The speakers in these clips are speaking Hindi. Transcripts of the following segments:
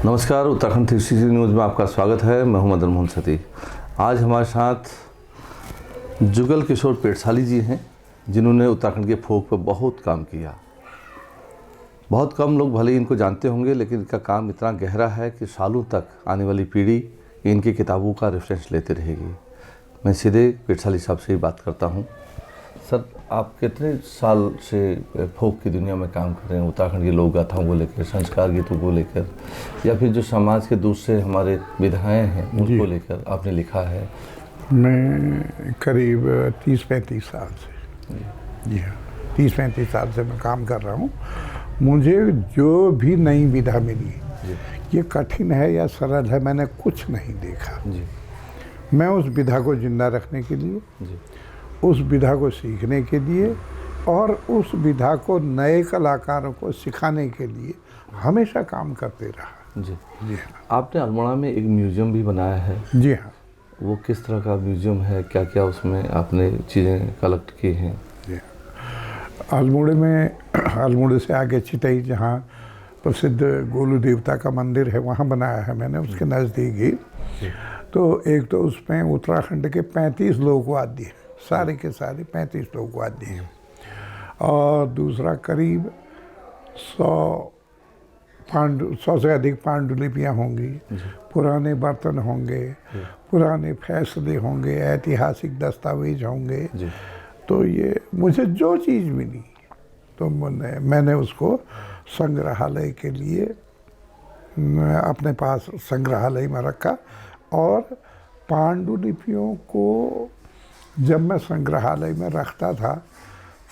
नमस्कार, उत्तराखंड 360 न्यूज़ में आपका स्वागत है। मैं हूं मदन मोहन सती। आज हमारे साथ जुगल किशोर पेटसाली जी हैं, जिन्होंने उत्तराखंड के फोक पर बहुत काम किया। बहुत कम लोग भले ही इनको जानते होंगे, लेकिन इनका काम इतना गहरा है कि सालों तक आने वाली पीढ़ी इनकी किताबों का रेफरेंस लेते रहेगी। मैं सीधे पेटसाली साहब से ही बात करता हूँ। सर, आप कितने साल से फोक की दुनिया में काम कर रहे हैं? उत्तराखंड की लोक गाथाओं को लेकर, संस्कार गीतों को लेकर, या फिर जो समाज के दूसरे हमारे विधाएँ हैं उनको लेकर आपने लिखा है? मैं करीब 30-35 साल से, जी हाँ, 30-35 साल से मैं काम कर रहा हूँ। मुझे जो भी नई विधा मिली, ये कठिन है या सरल है, मैंने कुछ नहीं देखा जी। मैं उस विधा को जिंदा रखने के लिए, उस विधा को सीखने के लिए और उस विधा को नए कलाकारों को सिखाने के लिए हमेशा काम करते रहा। जी जी। आपने अल्मोड़ा में एक म्यूज़ियम भी बनाया है? जी हाँ। वो किस तरह का म्यूज़ियम है? क्या क्या उसमें आपने चीज़ें कलेक्ट की हैं? जी, अल्मोड़े में, अल्मोड़े से आगे चितई, जहाँ प्रसिद्ध गोलू देवता का मंदिर है, वहाँ बनाया है मैंने, उसके नज़दीक ही। तो एक तो उसमें उत्तराखंड के 35 लोकवाद्य हैं, सारे के सारे 35 लोकवाद्य हैं, और दूसरा करीब 100 से अधिक पांडुलिपियाँ होंगी, पुराने बर्तन होंगे, पुराने फैसले होंगे, ऐतिहासिक दस्तावेज होंगे। तो ये मुझे जो चीज़ मिली तो मैंने उसको संग्रहालय के लिए अपने पास संग्रहालय में रखा। और पांडुलिपियों को जब मैं संग्रहालय में रखता था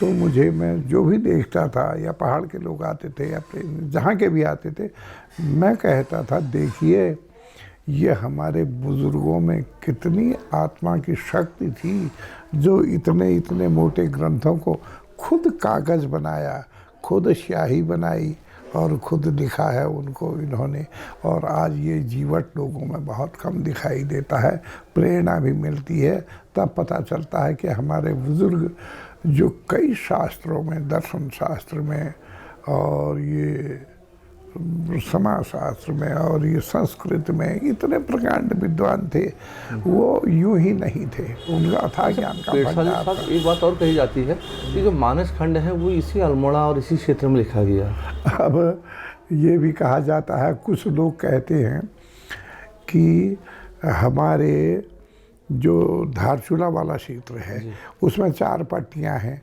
तो मैं जो भी देखता था, या पहाड़ के लोग आते थे या जहाँ के भी आते थे, मैं कहता था, देखिए ये हमारे बुज़ुर्गों में कितनी आत्मा की शक्ति थी, जो इतने इतने मोटे ग्रंथों को खुद कागज़ बनाया, खुद स्याही बनाई और खुद लिखा है उनको इन्होंने। और आज ये जीवट लोगों में बहुत कम दिखाई देता है। प्रेरणा भी मिलती है, तब पता चलता है कि हमारे बुज़ुर्ग जो कई शास्त्रों में, दर्शन शास्त्र में और ये समाज शास्त्र में और ये संस्कृत में इतने प्रकांड विद्वान थे, वो यूं ही नहीं थे, उनका अथाह ज्ञान का भंडार था। एक बात और कही जाती है कि जो मानस खंड है वो इसी अल्मोड़ा और इसी क्षेत्र में लिखा गया। अब ये भी कहा जाता है, कुछ लोग कहते हैं कि हमारे जो धारचूला वाला क्षेत्र है उसमें 4 पट्टियाँ हैं,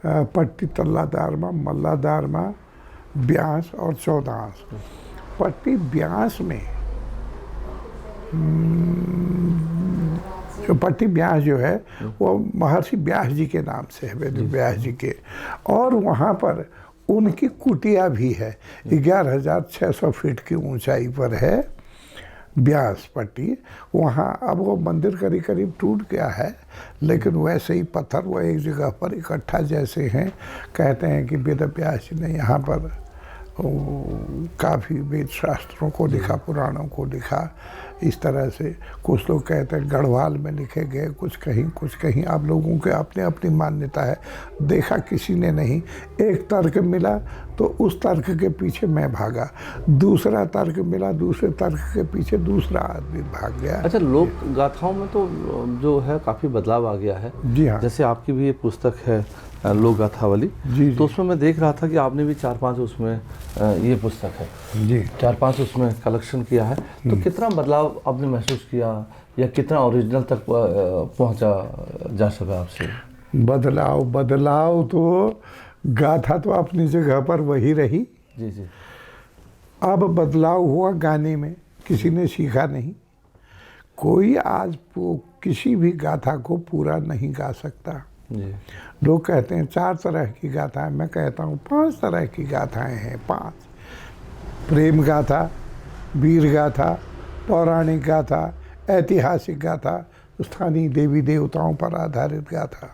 पट्टी तल्ला दारमा, मल्ला दारमा, ब्यास और चौदांस। पट्टी ब्यास में जो पट्टी ब्यास जो है वो महर्षि व्यास जी के नाम से है, वेद व्यास जी के। और वहाँ पर उनकी कुटिया भी है, 11,600 फीट की ऊंचाई पर है ब्यास पट्टी। वहाँ अब वो मंदिर करीब करीब टूट गया है, लेकिन वैसे ही पत्थर वो एक जगह पर इकट्ठा जैसे हैं। कहते हैं कि वेद व्यास जी ने यहाँ पर काफ़ी वेद शास्त्रों को लिखा, पुराणों को लिखा। इस तरह से कुछ लोग कहते हैं गढ़वाल में लिखे गए, कुछ कहीं। आप लोगों के अपनी अपनी मान्यता है, देखा किसी ने नहीं। एक तर्क मिला तो उस तर्क के पीछे मैं भागा, दूसरा तर्क मिला, दूसरे तर्क के पीछे दूसरा आदमी भाग गया। अच्छा, लोक गाथाओं में तो जो है काफ़ी बदलाव आ गया है। जी हाँ। जैसे आपकी भी ये पुस्तक है लोक गाथा वाली, तो उसमें मैं देख रहा था कि आपने भी 4-5 उसमें ये पुस्तक है जी, 4-5 उसमें कलेक्शन किया है। तो कितना बदलाव आपने महसूस किया, या कितना ओरिजिनल तक पहुंचा जा सका आपसे? बदलाव तो गाथा तो अपनी जगह पर वही रही। जी जी। अब बदलाव हुआ गाने में, किसी ने सीखा नहीं। कोई आज किसी भी गाथा को पूरा नहीं गा सकता जी। लोग कहते हैं 4 तरह की गाथाएं, मैं कहता हूँ 5 तरह की गाथाएं हैं। 5: प्रेम गाथा, वीर गाथा, पौराणिक गाथा, ऐतिहासिक गाथा, स्थानीय देवी देवताओं पर आधारित गाथा।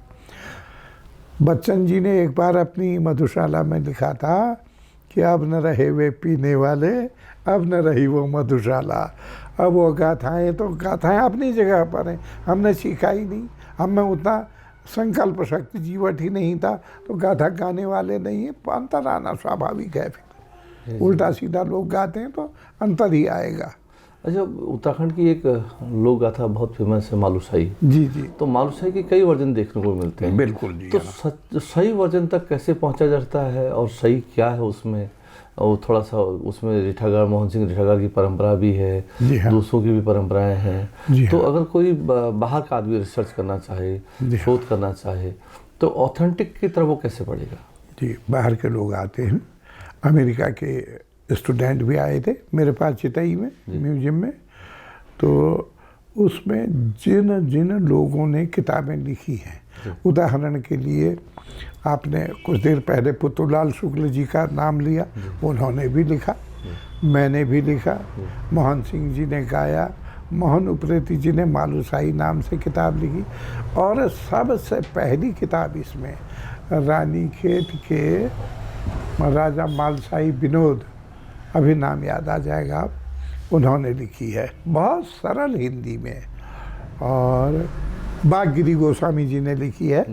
बच्चन जी ने एक बार अपनी मधुशाला में लिखा था कि अब न रहे वे पीने वाले, अब न रही वो मधुशाला। अब वो गाथाएं अपनी जगह पर हैं, हमने सीखा ही नहीं। हमें उतना संकल्प शक्ति, जीवट ही नहीं था, तो गाथा गाने वाले नहीं है, अंतर आना स्वाभाविक है। फिर उल्टा सीधा लोग गाते हैं तो अंतर ही आएगा। अच्छा, उत्तराखंड की एक लोक गाथा बहुत फेमस है मालूशाही। जी जी, तो मालूशाही के कई वर्जन देखने को मिलते हैं। बिल्कुल जी। तो सही वर्जन तक कैसे पहुंचा जाता है और सही क्या है उसमें? और थोड़ा सा उसमें रिठागर, मोहन सिंह रिठागर की परंपरा भी है, जी हाँ। दूसरों की भी परंपराएं हैं। जी तो हाँ। अगर कोई बाहर का आदमी रिसर्च करना चाहे, जी हाँ। शोध करना चाहे, तो ऑथेंटिक की तरफ वो कैसे पड़ेगा? जी, बाहर के लोग आते हैं, अमेरिका के स्टूडेंट भी आए थे मेरे पास चितई में म्यूजियम में। तो उसमें जिन जिन लोगों ने किताबें लिखी हैं, उदाहरण के लिए आपने कुछ देर पहले पुतुलाल शुक्ल जी का नाम लिया, उन्होंने भी लिखा, मैंने भी लिखा, मोहन सिंह जी ने गाया, मोहन उप्रेती जी ने मालूशाही नाम से किताब लिखी, और सबसे पहली किताब इसमें रानीखेत के राजा मालशाही विनोद, अभी नाम याद आ जाएगा आप, उन्होंने लिखी है, बहुत सरल हिंदी में। और बागगिरी गोस्वामी जी ने लिखी है।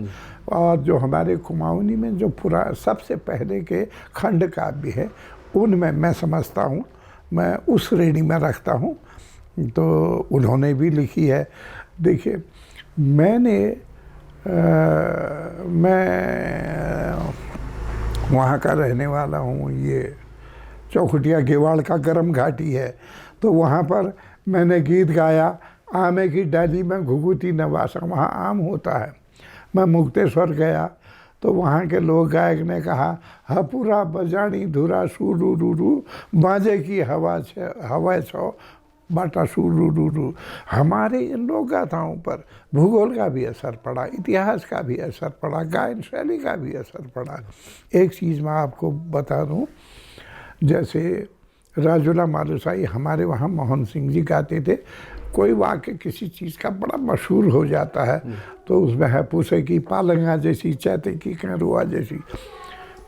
और जो हमारे कुमाऊनी में जो सबसे पहले के खंड काव्य है, उनमें मैं समझता हूँ, मैं उस श्रेणी में रखता हूँ, तो उन्होंने भी लिखी है। देखिए, मैं वहाँ का रहने वाला हूँ, ये चौखुटिया गेवाड़ का गर्म घाटी है, तो वहाँ पर मैंने गीत गाया, आमे की डाली में घुघुती नवासा, वहाँ आम होता है। मैं मुक्तेश्वर गया तो वहाँ के लोग गायक ने कहा, हपुरा बजानी धुरा सुरू रू बाजे की हवा छो बाटा सुरू रू। हमारे इन लोक गाथाओं पर भूगोल का भी असर पड़ा, इतिहास का भी असर पड़ा, गायन शैली का भी असर पड़ा। एक चीज़ मैं आपको बता दूँ, जैसे राजूला मालूशाही हमारे वहाँ मोहन सिंह जी गाते थे। कोई वाक्य किसी चीज़ का बड़ा मशहूर हो जाता है तो उसमें है पूसे की पालंगा जैसी, चैते की कैरुआ जैसी।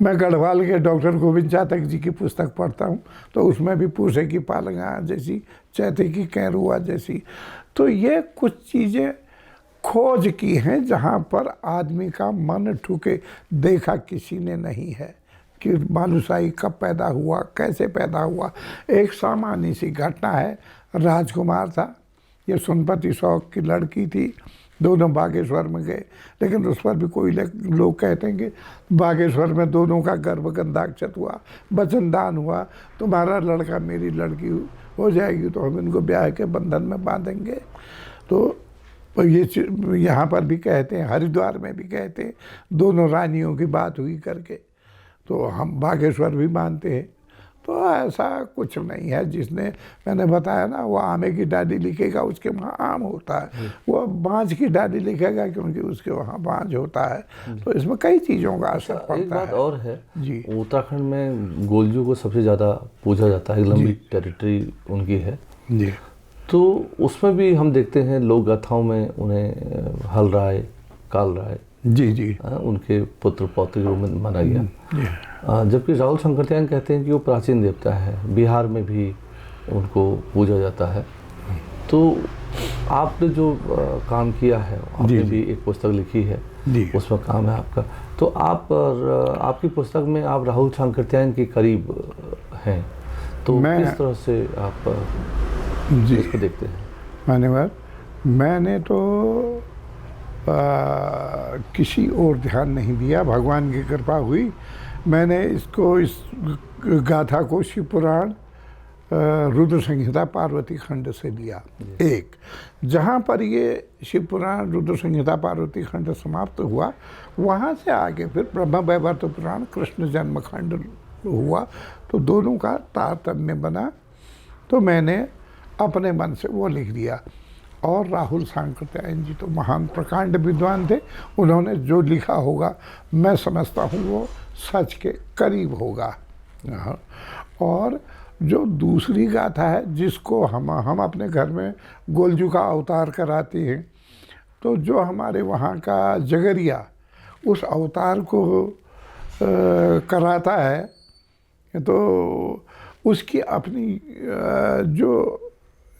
मैं गढ़वाल के डॉक्टर गोविंद चातक जी की पुस्तक पढ़ता हूँ, तो उसमें भी पूसे की पालंगा जैसी, चैते की कैरुआ जैसी। तो ये कुछ चीज़ें खोज की हैं जहाँ पर आदमी का मन ठुके, देखा किसी ने नहीं है कि मालूशाही कब पैदा हुआ, कैसे पैदा हुआ। एक सामान्य सी घटना है, राजकुमार था, ये सुनपति शौक की लड़की थी, दोनों बागेश्वर में गए, लेकिन उस पर भी कोई लोग कहते हैं कि बागेश्वर में दोनों का गर्भ गंधाक्षत हुआ, वचनदान हुआ, तुम्हारा लड़का मेरी लड़की हो जाएगी तो हम इनको ब्याह के बंधन में बांधेंगे। तो ये यहाँ पर भी कहते हैं, हरिद्वार में भी कहते हैं, दोनों रानियों की बात हुई करके, तो हम बागेश्वर भी मानते हैं। तो ऐसा कुछ नहीं है। जिसने मैंने बताया ना, वो आमे की डाली लिखेगा, उसके वहाँ आम होता है, वो बांज की डाली लिखेगा क्योंकि उसके वहाँ बांज होता है। तो इसमें कई चीज़ों का असर पड़ता है। एक बात और है जी, उत्तराखंड में गोलजू को सबसे ज़्यादा पूजा जाता है, लंबी टेरिटरी उनकी है जी। तो उसमें भी हम देखते हैं लोक गाथाओं में उन्हें हल राय, काल राय, जी जी, उनके पुत्र पौत्र के रूप में माना गया। जबकि राहुल शंकरत्यायन कहते हैं कि वो प्राचीन देवता है, बिहार में भी उनको पूजा जाता है। तो आपने जो काम किया है, आपने भी एक पुस्तक लिखी है, उसमें काम है आपका, तो आपकी पुस्तक में आप राहुल शंकरत्यायन के करीब हैं, तो किस तरह से आप इसको देखते हैं? धन्यवाद। मैंने तो किसी और ध्यान नहीं दिया, भगवान की कृपा हुई। मैंने इस गाथा को शिव पुराण रुद्र संहिता पार्वती खंड से लिया। एक जहाँ पर ये शिव पुराण रुद्र संहिता पार्वती खंड समाप्त हुआ, वहाँ से आगे फिर ब्रह्म वैवर्त पुराण कृष्ण जन्म खंड हुआ, तो दोनों का तारतम्य बना, तो मैंने अपने मन से वो लिख दिया। और राहुल शंकरत्यायन जी तो महान प्रकांड विद्वान थे, उन्होंने जो लिखा होगा मैं समझता हूँ वो सच के करीब होगा। और जो दूसरी गाथा है जिसको हम अपने घर में गोलजू का अवतार कराते हैं, तो जो हमारे वहाँ का जगरिया उस अवतार को कराता है, तो उसकी अपनी जो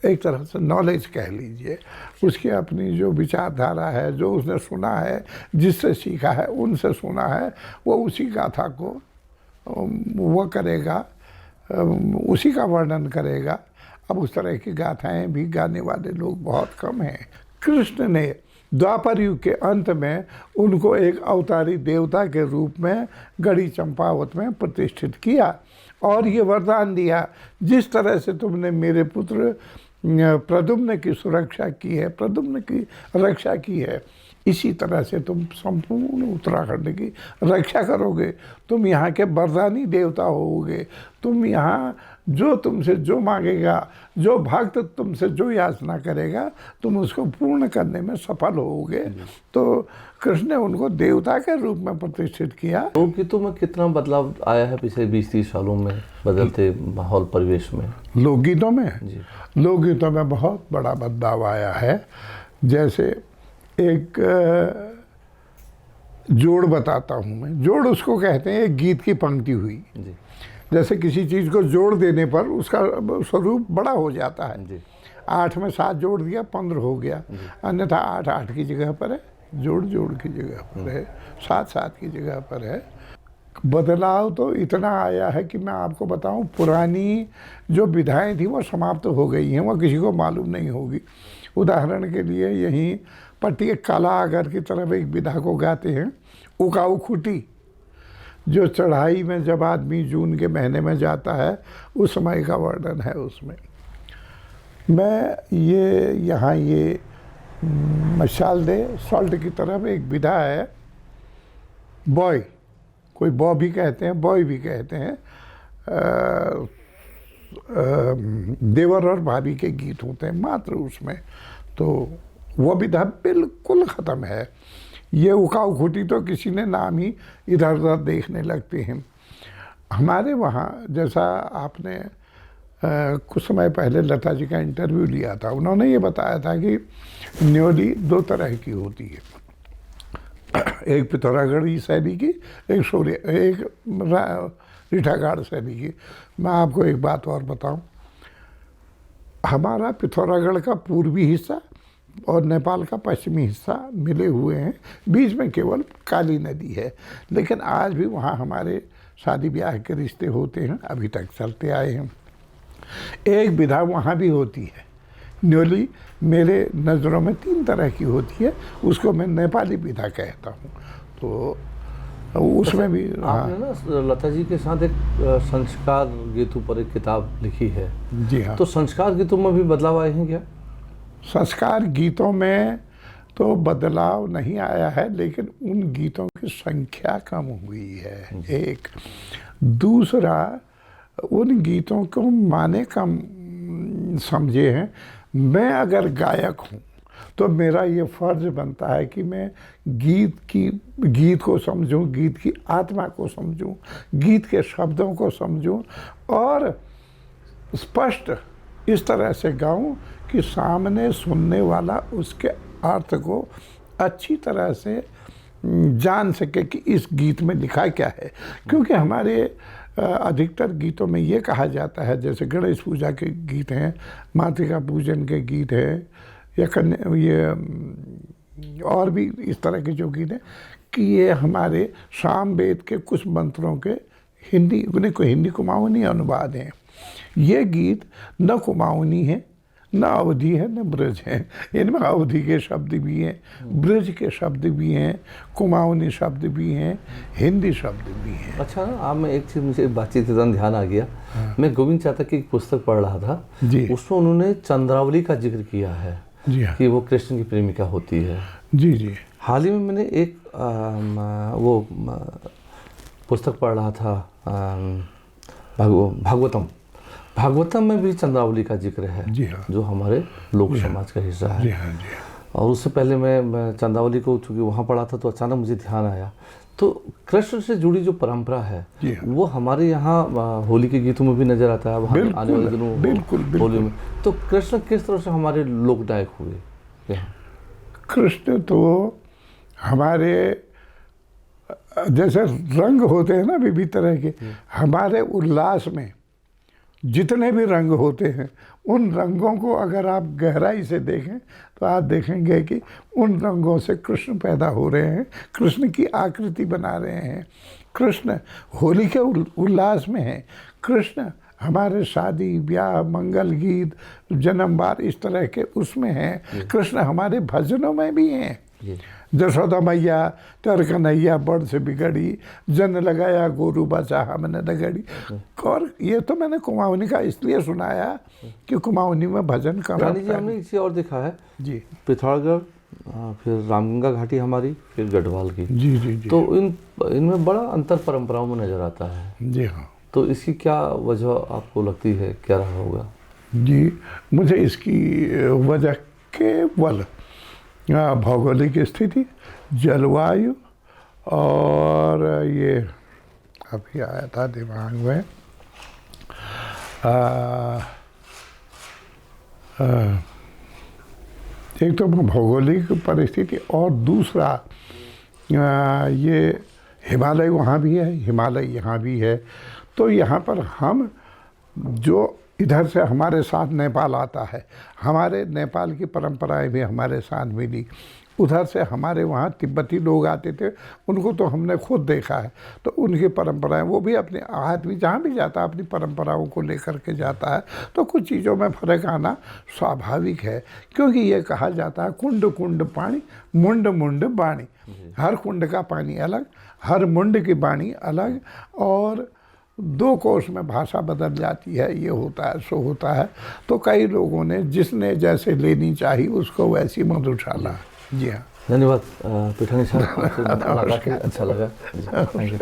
एक तरह से नॉलेज कह लीजिए, उसकी अपनी जो विचारधारा है, जो उसने सुना है, जिससे सीखा है, उनसे सुना है, वो उसी गाथा को वो करेगा। उसी का वर्णन करेगा। अब उस तरह की गाथाएं भी गाने वाले लोग बहुत कम हैं। कृष्ण ने द्वापर युग के अंत में उनको एक अवतारी देवता के रूप में गढ़ी चंपावत में प्रतिष्ठित किया और ये वरदान दिया, जिस तरह से तुमने मेरे पुत्र प्रद्युम्न की सुरक्षा की है, प्रद्युम्न की रक्षा की है, इसी तरह से तुम संपूर्ण उत्तराखंड की रक्षा करोगे। तुम यहाँ के वरदानी देवता होगे। तुम यहाँ जो तुमसे जो मांगेगा, जो भक्त तुमसे जो याचना करेगा, तुम उसको पूर्ण करने में सफल होगे। तो कृष्ण ने उनको देवता के रूप में प्रतिष्ठित किया। लोकगीतों में कितना बदलाव आया है पिछले 20-30 सालों में बदलते माहौल परिवेश में? लोकगीतों में लोकगीतों में बहुत बड़ा बदलाव आया है। जैसे एक जोड़ बताता हूँ मैं। जोड़ उसको कहते हैं एक गीत की पंक्ति हुई। जैसे किसी चीज़ को जोड़ देने पर उसका स्वरूप बड़ा हो जाता है। 8 में 7 जोड़ दिया 15 हो गया, अन्यथा 8 8 की जगह पर है, जोड़ जोड़ की जगह पर है, 7 7 की जगह पर है। बदलाव तो इतना आया है कि मैं आपको बताऊं, पुरानी जो विधाएं थी वो समाप्त हो गई हैं, वो किसी को मालूम नहीं होगी। उदाहरण के लिए यहीं पट्टी काला आगर की तरफ एक विधा को गाते हैं, उकाऊ खूटी, जो चढ़ाई में जब आदमी जून के महीने में जाता है उस समय का वर्णन है उसमें। मैं ये यहाँ ये मशाल दे सॉल्ट की तरफ एक विधा है, बॉय, कोई बॉ भी कहते हैं, बॉय भी कहते हैं। देवर और भाभी के गीत होते हैं मात्र उसमें, तो वो विधा बिल्कुल ख़त्म है। ये उकाऊ खूटी तो किसी ने नाम ही इधर उधर देखने लगते हैं। हमारे वहाँ, जैसा आपने कुछ समय पहले लता जी का इंटरव्यू लिया था, उन्होंने ये बताया था कि न्योली 2 तरह की होती है, एक पिथौरागढ़ी शैली की, एक रीठागाड़ शैली की। मैं आपको एक बात और बताऊं, हमारा पिथौरागढ़ का पूर्वी हिस्सा और नेपाल का पश्चिमी हिस्सा मिले हुए हैं, बीच में केवल काली नदी है, लेकिन आज भी वहाँ हमारे शादी ब्याह के रिश्ते होते हैं, अभी तक चलते आए हैं। एक विधा वहाँ भी होती है, न्योली मेरे नज़रों में 3 तरह की होती है, उसको मैं नेपाली विधा कहता हूँ। तो उसमें भी आपने ना लता जी के साथ एक संस्कार गीतों पर एक किताब लिखी है। जी हाँ। तो संस्कार गीतों में भी बदलाव आए हैं क्या? संस्कार गीतों में तो बदलाव नहीं आया है, लेकिन उन गीतों की संख्या कम हुई है, एक। दूसरा, उन गीतों को माने कम समझे हैं। मैं अगर गायक हूँ तो मेरा ये फ़र्ज़ बनता है कि मैं गीत को समझूं, गीत की आत्मा को समझूं, गीत के शब्दों को समझूं और स्पष्ट इस तरह से गाऊं कि सामने सुनने वाला उसके अर्थ को अच्छी तरह से जान सके कि इस गीत में लिखा क्या है। क्योंकि हमारे अधिकतर गीतों में ये कहा जाता है, जैसे गणेश पूजा के गीत हैं, मातृका पूजन के गीत हैं, या ये और भी इस तरह के जो गीत हैं, कि ये हमारे सामवेद के कुछ मंत्रों के हिंदी कुमाऊनी अनुवाद हैं। ये गीत न कुमाऊनी है, न अवधि है, न ब्रज है। इनमें अवधि के शब्द भी हैं, ब्रज के शब्द भी हैं, कुमाऊनी शब्द भी हैं, हिंदी शब्द भी हैं। अच्छा, आप में एक चीज़ मुझे बातचीत के दौरान ध्यान आ गया। मैं गोविंद चातक की एक पुस्तक पढ़ रहा था जी, उसमें उन्होंने चंद्रावली का जिक्र किया है। जी हाँ। कि वो कृष्ण की प्रेमिका होती है। जी जी। हाल ही में मैंने एक वो पुस्तक पढ़ रहा था, भागवतम में भी चंद्रावली का जिक्र है। जी हाँ। जो हमारे लोक समाज का हिस्सा है। जी हाँ, जी हाँ। और उससे पहले मैं चंद्रावली को चूँकि वहाँ पढ़ा था तो अचानक मुझे ध्यान आया, तो कृष्ण से जुड़ी जो परंपरा है वो हमारे यहाँ होली के गीतों में भी नजर आता है। अब आने वाले दिनों बिल्कुल होली में तो कृष्ण किस तरह से हमारे लोक नायक हुए? कृष्ण तो हमारे जैसे रंग होते हैं ना विविध तरह के, हमारे उल्लास में जितने भी रंग होते हैं, उन रंगों को अगर आप गहराई से देखें तो आप देखेंगे कि उन रंगों से कृष्ण पैदा हो रहे हैं, कृष्ण की आकृति बना रहे हैं। कृष्ण होली के उल्लास में हैं, कृष्ण हमारे शादी ब्याह मंगल गीत जन्मवार इस तरह के उसमें हैं। कृष्ण हमारे भजनों में भी हैं। जशोदा मैया तर कन्हैया बड़ से बिगड़ी, जन लगाया गोरू बचा हमने दगड़ी। और ये तो मैंने कुमाऊनी का इसलिए सुनाया कि कुमाऊनी में भजन का रानी जी हमने इसे और देखा है जी, पिथौरागढ़, फिर रामगंगा घाटी हमारी, फिर गढ़वाल की। जी जी जी। तो इनमें बड़ा अंतर परंपराओं में नजर आता है। जी हाँ तो इसकी क्या वजह आपको लगती है, क्या रहा होगा? जी, मुझे इसकी वजह केवल भौगोलिक स्थिति, जलवायु और ये अभी आया था दिमाग में एक तो भौगोलिक परिस्थिति और दूसरा ये हिमालय वहाँ भी है, हिमालय यहाँ भी है। तो यहाँ पर हम जो इधर से हमारे साथ नेपाल आता है, हमारे नेपाल की परंपराएं भी हमारे साथ मिली। उधर से हमारे वहाँ तिब्बती लोग आते थे, उनको तो हमने खुद देखा है। तो उनकी परंपराएं, वो भी अपने आदमी जहाँ भी जाता है अपनी परंपराओं को लेकर के जाता है। तो कुछ चीज़ों में फ़र्क आना स्वाभाविक है, क्योंकि ये कहा जाता है कुंड कुंड पानी, मुंड मुंड बाणी। हर कुंड का पानी अलग, हर मुंड की बाणी अलग, और दो कोस में भाषा बदल जाती है। ये होता है, सो होता है। तो कई लोगों ने जिसने जैसे लेनी चाहिए उसको वैसी मत उछाला। जी हाँ, धन्यवाद पिठानी साहब, आपसे मुलाकात करके अच्छा लगा। Thank you.